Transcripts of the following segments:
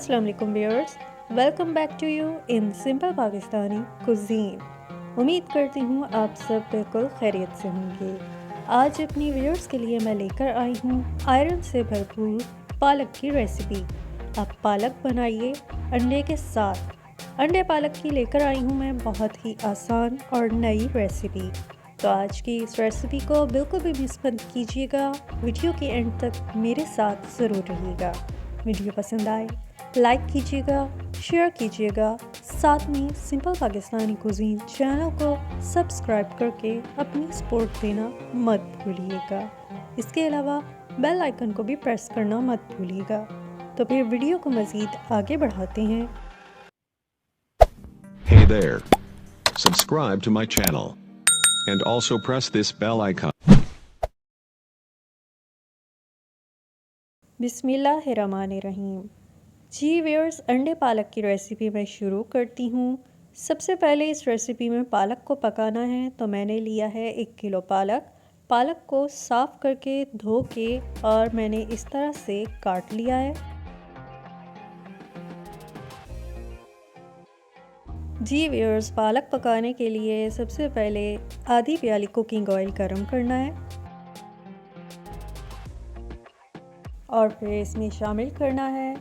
अस्सलाम वालेकुम viewers, welcome back to you in simple Pakistani cuisine. उम्मीद करती हूँ आप सब बिल्कुल खैरियत से होंगे। आज अपनी व्यूअर्स के लिए मैं लेकर आई हूँ आयरन से भरपूर पालक की रेसिपी। आप पालक बनाइए अंडे के साथ। अंडे पालक की लेकर आई हूँ मैं बहुत ही आसान और नई रेसिपी। तो आज की इस रेसिपी को बिल्कुल भी मिस मत कीजिएगा। वीडियो के एंड तक मेरे साथ ज़रूर रहिएगा। वीडियो पसंद आए लाइक कीजिएगा, शेयर कीजिएगा, साथ में सिंपल पाकिस्तानी कुजीन चैनल को सब्सक्राइब करके अपनी सपोर्ट देना मत भूलिएगा। इसके अलावा बेल आइकन को भी प्रेस करना मत भूलिएगा। तो फिर वीडियो को मज़ीद आगे बढ़ाते हैं। Hey there. Subscribe to my channel. And also press this bell icon. बिस्मिल्लाहिर्रहमानिर्रहीम। जी व्यूअर्स, अंडे पालक की रेसिपी मैं शुरू करती हूँ। सबसे पहले इस रेसिपी में पालक को पकाना है, तो मैंने लिया है 1 किलो पालक। पालक को साफ़ करके धो के और मैंने इस तरह से काट लिया है। जी व्यूअर्स, पालक पकाने के लिए सबसे पहले आधी प्याली कुकिंग ऑयल गर्म करना है और फिर इसमें शामिल करना है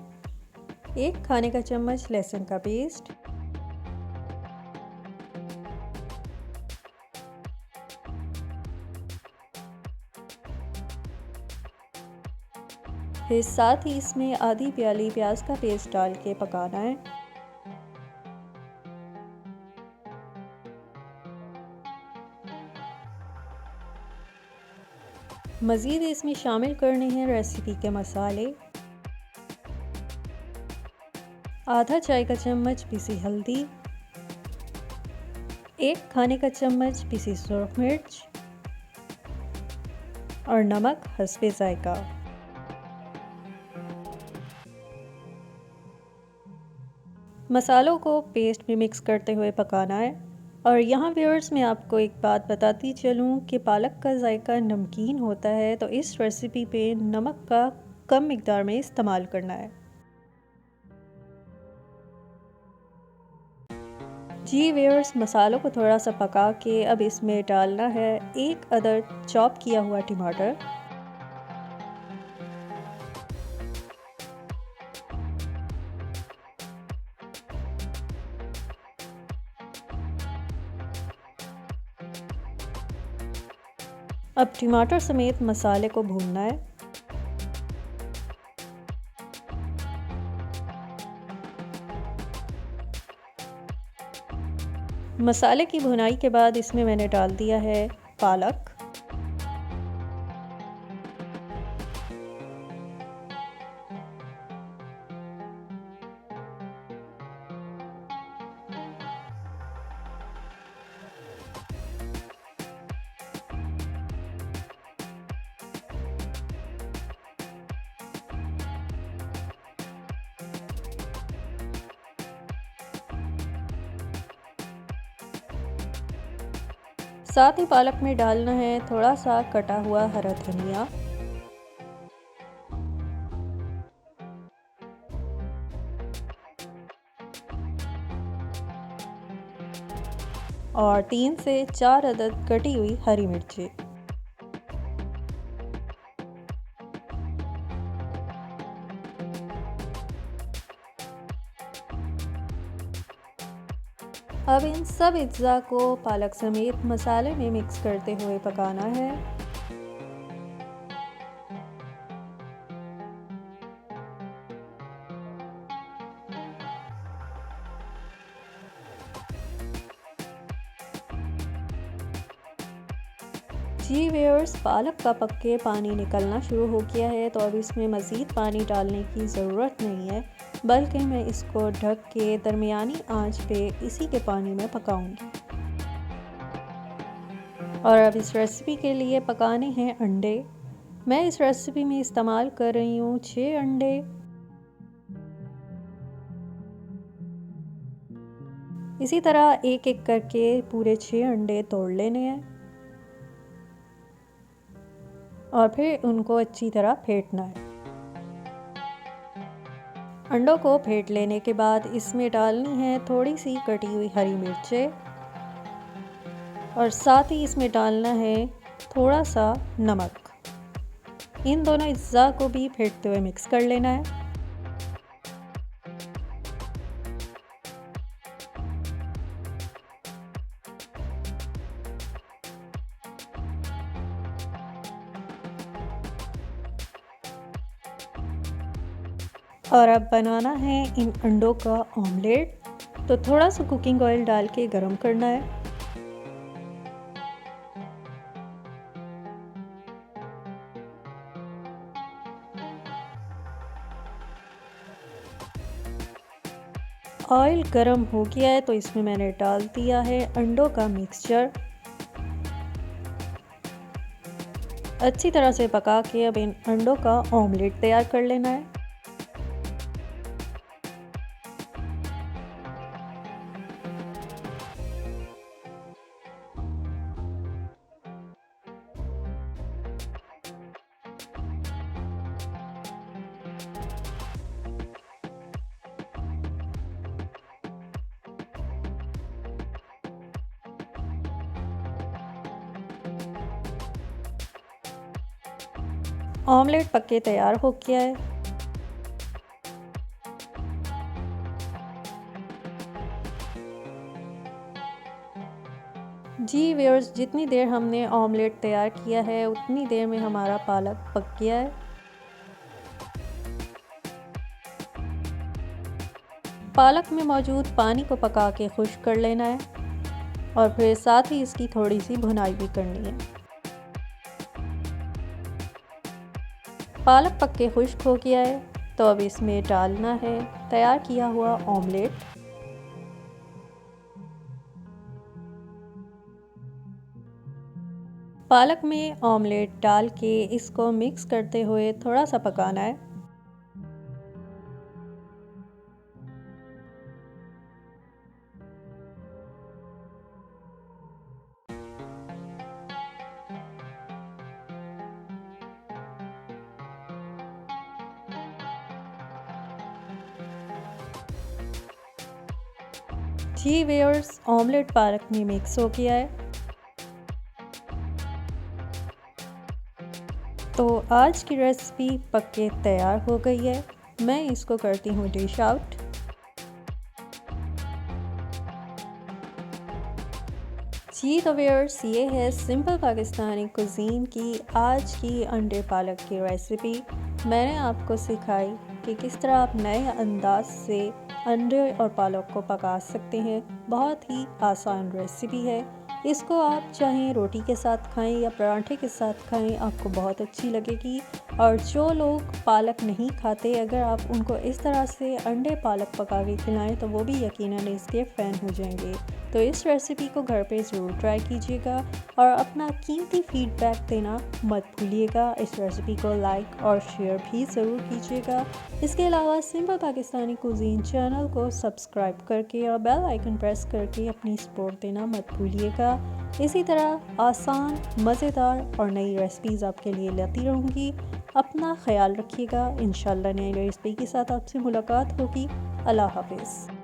1 खाने का चम्मच लहसुन का पेस्ट, फिर साथ ही इसमें आधी प्याली प्याज का पेस्ट डाल के पकाना है। मज़ीद इसमें शामिल करने हैं रेसिपी के मसाले, आधा चाय का चम्मच पिसी हल्दी, 1 खाने का चम्मच पिसी सुरख मिर्च और नमक हस्बे जायका। मसालों को पेस्ट में मिक्स करते हुए पकाना है। और यहाँ व्यूअर्स, मैं आपको एक बात बताती चलूँ कि पालक का जायका नमकीन होता है, तो इस रेसिपी पे नमक का कम मिकदार में इस्तेमाल करना है। जी व्यूअर्स, मसालों को थोड़ा सा पका के अब इसमें डालना है 1 अदद चॉप किया हुआ टमाटर, अब टमाटर समेत मसाले को भूनना है। मसाले की भुनाई के बाद इसमें मैंने डाल दिया है पालक, साथ ही पालक में डालना है थोड़ा सा कटा हुआ हरा धनिया, और 3 से 4 अदद कटी हुई हरी मिर्ची। अब इन सब अज्जा को पालक समेत मसाले में मिक्स करते हुए पकाना है। जी व्यूअर्स, पालक का पक के पानी निकलना शुरू हो गया है, तो अब इसमें मज़ीद पानी डालने की ज़रूरत नहीं है, बल्कि मैं इसको ढक के दरमियानी आंच पे इसी के पानी में पकाऊंगी। और अब इस रेसिपी के लिए पकाने हैं अंडे। मैं इस रेसिपी में इस्तेमाल कर रही हूँ 6 अंडे। इसी तरह एक एक करके पूरे 6 अंडे तोड़ लेने हैं और फिर उनको अच्छी तरह फेंटना है। अंडों को फेंट लेने के बाद इसमें डालनी है थोड़ी सी कटी हुई हरी मिर्चें और साथ ही इसमें डालना है थोड़ा सा नमक। इन दोनों अज्जा को भी फेंटते हुए मिक्स कर लेना है। और अब बनाना है इन अंडों का ऑमलेट। तो थोड़ा सा कुकिंग ऑयल डाल के गरम करना है। ऑयल गरम हो गया है तो इसमें मैंने डाल दिया है अंडों का मिक्सचर। अच्छी तरह से पका के अब इन अंडों का ऑमलेट तैयार कर लेना है। ऑमलेट पक के तैयार हो गया है। जी व्यूअर्स, जितनी देर हमने ऑमलेट तैयार किया है उतनी देर में हमारा पालक पक गया है। पालक में मौजूद पानी को पका के खुश्क कर लेना है और फिर साथ ही इसकी थोड़ी सी भुनाई भी करनी है। पालक पक के खुश्क हो गया है तो अब इसमें डालना है तैयार किया हुआ ऑमलेट। पालक में ऑमलेट डाल के इसको मिक्स करते हुए थोड़ा सा पकाना है। जी व्यूअर्स, ऑमलेट पालक में मिक्स हो गया है। तो आज की रेसिपी पक के तैयार हो गई है। मैं इसको करती हूँ डिश आउट। जी तो व्यूअर्स, ये है सिंपल पाकिस्तानी कुजीन की आज की अंडे पालक की रेसिपी। मैंने आपको सिखाई कि किस तरह आप नए अंदाज से अंडे और पालक को पका सकते हैं। बहुत ही आसान रेसिपी है। इसको आप चाहें रोटी के साथ खाएं या पराठे के साथ खाएं, आपको बहुत अच्छी लगेगी। और जो लोग पालक नहीं खाते, अगर आप उनको इस तरह से अंडे पालक पका के खिलाएं तो वो भी यकीनन इसके फ़ैन हो जाएंगे। तो इस रेसिपी को घर पे ज़रूर ट्राई कीजिएगा और अपना कीमती फीडबैक देना मत भूलिएगा। इस रेसिपी को लाइक और शेयर भी ज़रूर कीजिएगा। इसके अलावा सिंपल पाकिस्तानी कुजीन चैनल को सब्सक्राइब करके और बेल आइकन प्रेस करके अपनी सपोर्ट देना मत भूलिएगा। इसी तरह आसान, मज़ेदार और नई रेसिपीज़ आपके लिए लाती रहूँगी। अपना ख्याल रखिएगा। इंशाल्लाह नई रेसिपी के साथ आपसे मुलाकात होगी। अल्लाह हाफिज़।